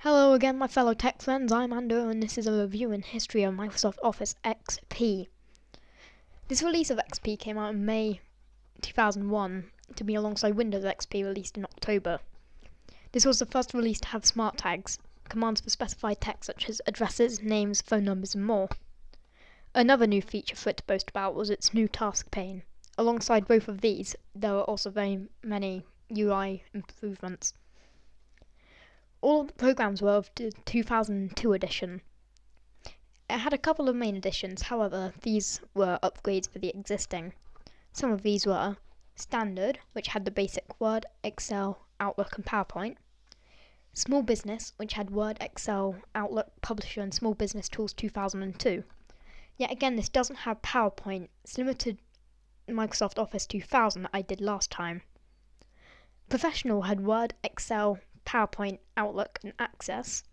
Hello again, my fellow tech friends. I'm Anderu, and this is a review and history of Microsoft Office XP. This release of XP came out in May 2001 to be alongside Windows XP released in October. This was the first release to have smart tags, commands for specified text such as addresses, names, phone numbers, and more. Another new feature for it to boast about was its new task pane. Alongside both of these, there were also very many UI improvements. All of the programs were of the 2002 edition. It had a couple of main additions, however, these were upgrades for the existing. Some of these were Standard, which had the basic Word, Excel, Outlook and PowerPoint. Small Business, which had Word, Excel, Outlook, Publisher and Small Business Tools 2002. Yet again, this doesn't have PowerPoint, it's limited to Microsoft Office 2000 that I did last time. Professional had Word, Excel, PowerPoint, Outlook and Access.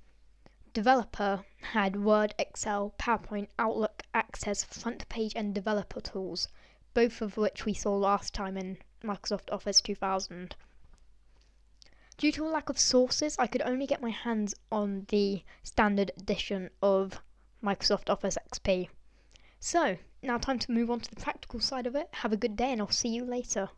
Developer had Word, Excel, PowerPoint, Outlook, Access, Front Page and Developer Tools, both of which we saw last time in Microsoft Office 2000. Due to a lack of sources, I could only get my hands on the standard edition of Microsoft Office XP. So, now time to move on to the practical side of it. Have a good day and I'll see you later.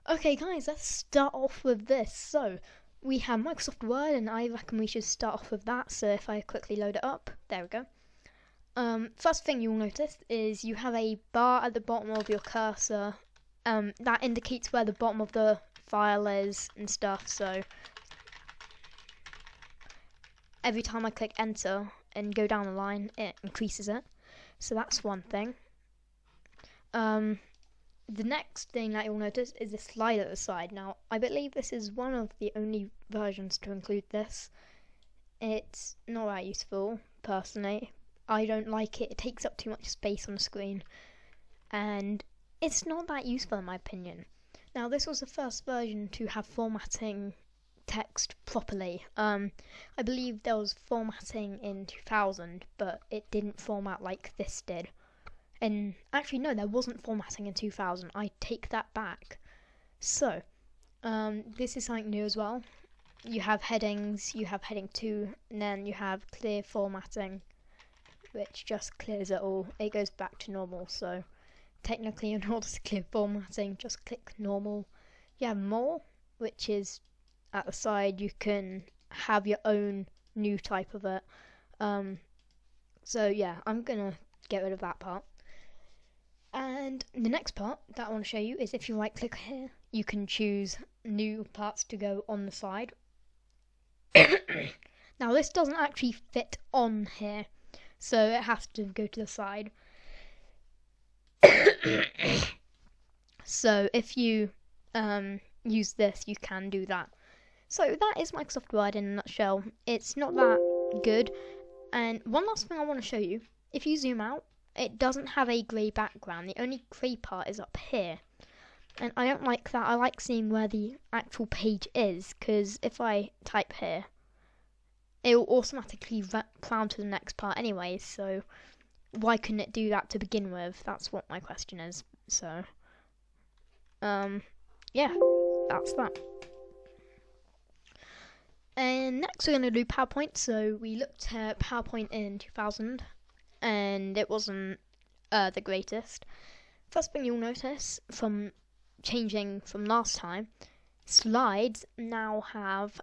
Okay guys, let's start off with this. So, we have Microsoft Word and I reckon we should start off with that, so if I quickly load it up, there we go. First thing you'll notice is you have a bar at the bottom of your cursor that indicates where the bottom of the file is and stuff, so every time I click enter and go down the line it increases it, so that's one thing. The next thing that you'll notice is the slide at the side. Now, I believe this is one of the only versions to include this. It's not that useful, personally. I don't like it. It takes up too much space on the screen. And it's not that useful in my opinion. Now, this was the first version to have formatting text properly. I believe there was formatting in 2000, but it didn't format like this did. And actually no, there wasn't formatting in 2000, I take that back. So, this is something new as well. You have headings, you have heading 2, and then you have clear formatting, which just clears it all. It goes back to normal, so technically in order to clear formatting, just click normal. You have more, which is at the side, you can have your own new type of it. So yeah, I'm gonna get rid of that part. And the next part that I want to show you is if you right click here, you can choose new parts to go on the side. Now this doesn't actually fit on here, so it has to go to the side. So if you use this, you can do that. So that is Microsoft Word in a nutshell. It's not that good. And one last thing I want to show you, if you zoom out, it doesn't have a grey background. The only grey part is up here. And I don't like that. I like seeing where the actual page is, because if I type here, it will automatically round to the next part anyway, so why couldn't it do that to begin with? That's what my question is. So, yeah, that's that. And next we're going to do PowerPoint. So we looked at PowerPoint in 2000. And it wasn't the greatest. First thing you'll notice from changing from last time, slides now have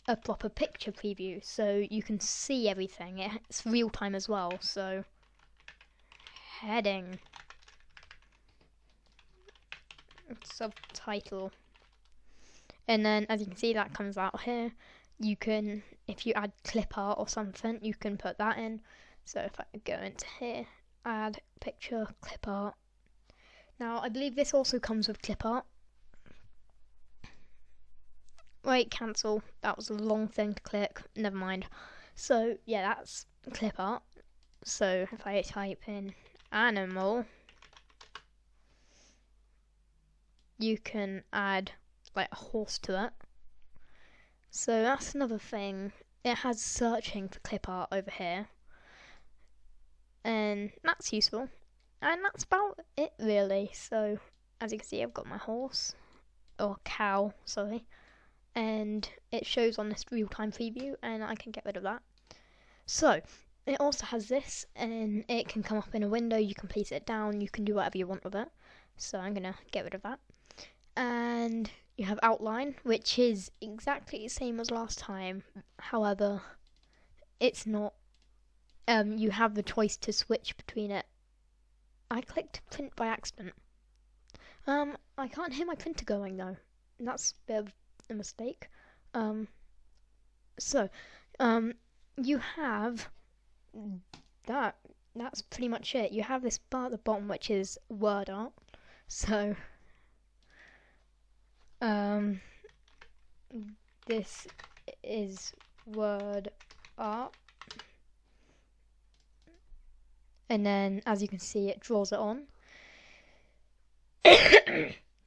a proper picture preview, so you can see everything. It's real time as well, so heading, subtitle, and then as you can see that comes out here. You can, if you add clip art or something, you can put that in. So if I go into here, add picture, clip art. Now I believe this also comes with clip art. Wait, cancel. That was a long thing to click. Never mind. So yeah, that's clip art. So if I type in animal, you can add like a horse to it. So that's another thing. It has searching for clip art over here. And that's useful, and that's about it really. So as you can see, I've got my horse, or cow, sorry, and it shows on this real-time preview, and I can get rid of that. So it also has this, and it can come up in a window. You can place it down, you can do whatever you want with it. So I'm gonna get rid of that. And you have outline, which is exactly the same as last time. However, it's not. You have the choice to switch between it. I clicked print by accident. I can't hear my printer going though. That's a bit of a mistake. You have that. That's pretty much it. You have this bar at the bottom, which is word art. So, this is word art. And then, as you can see, it draws it on.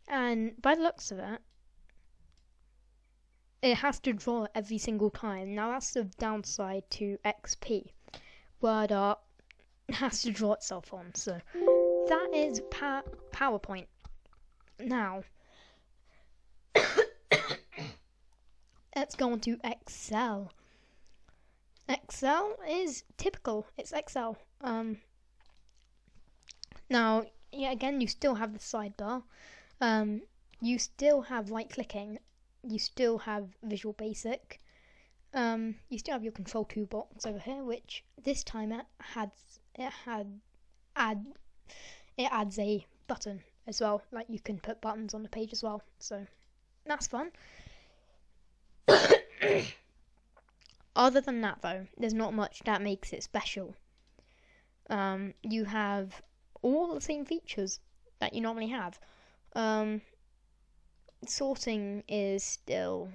And by the looks of it, it has to draw it every single time. Now that's the downside to XP. Word art has to draw itself on. So that is PowerPoint. Now, let's go on to Excel. Excel is typical. It's Excel. Now, yeah, again, you still have the sidebar. You still have right clicking. You still have Visual Basic. You still have your control toolbox over here, which this time it adds a button as well. Like you can put buttons on the page as well. So that's fun. Other than that, though, there's not much that makes it special. You have all the same features that you normally have. Sorting is still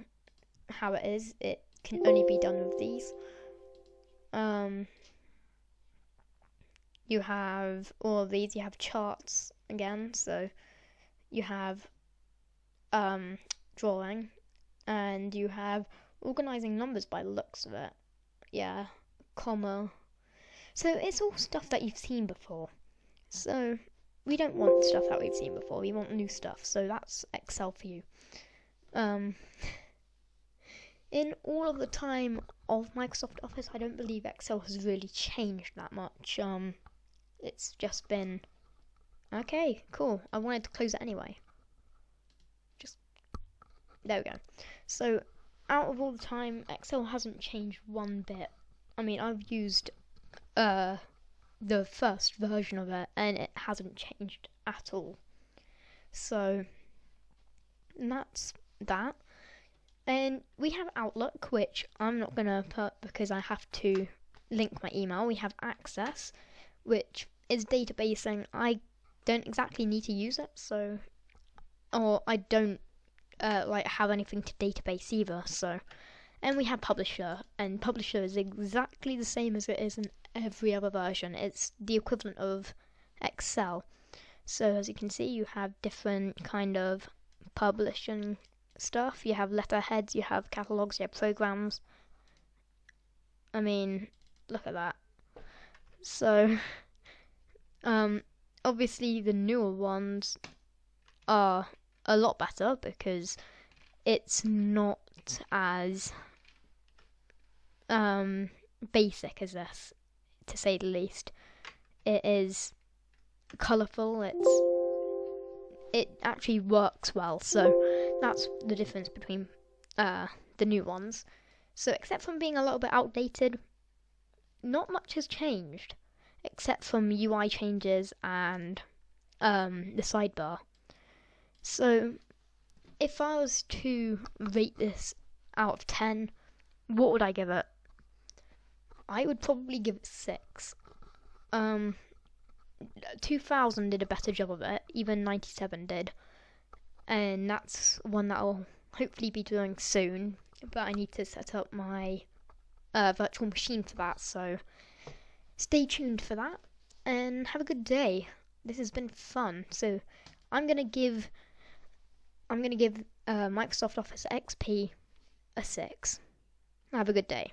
how it is. It can only be done with these. You have all of these. You have charts again. So you have drawing, and you have organizing numbers by the looks of it. Yeah, comma. So it's all stuff that you've seen before. So we don't want stuff that we've seen before. We want new stuff. So that's Excel for you. In all of the time of Microsoft Office, I don't believe Excel has really changed that much. It's just been okay, cool. I wanted to close it anyway. Just there we go. So out of all the time, Excel hasn't changed one bit. I mean, I've used the first version of it, and it hasn't changed at all. So that's that. And we have Outlook, which I'm not going to put because I have to link my email. We have Access, which is databasing. I don't exactly need to use it, so, or I don't have anything to database either. So, and we have Publisher, and Publisher is exactly the same as it is in every other version. It's the equivalent of Excel. So as you can see, you have different kind of publishing stuff. You have letterheads, you have catalogs, you have programs. I mean, look at that. So obviously the newer ones are a lot better because it's not as basic as this, to say the least. It is colourful, it actually works well, so that's the difference between the new ones. So except from being a little bit outdated, not much has changed, except from UI changes and the sidebar. So if I was to rate this out of 10, what would I give it? I would probably give it 6. 2000 did a better job of it, even 97 did, and that's one that I'll hopefully be doing soon, but I need to set up my virtual machine for that, so stay tuned for that, and have a good day. This has been fun. So I'm gonna give Microsoft Office XP a 6. Have a good day.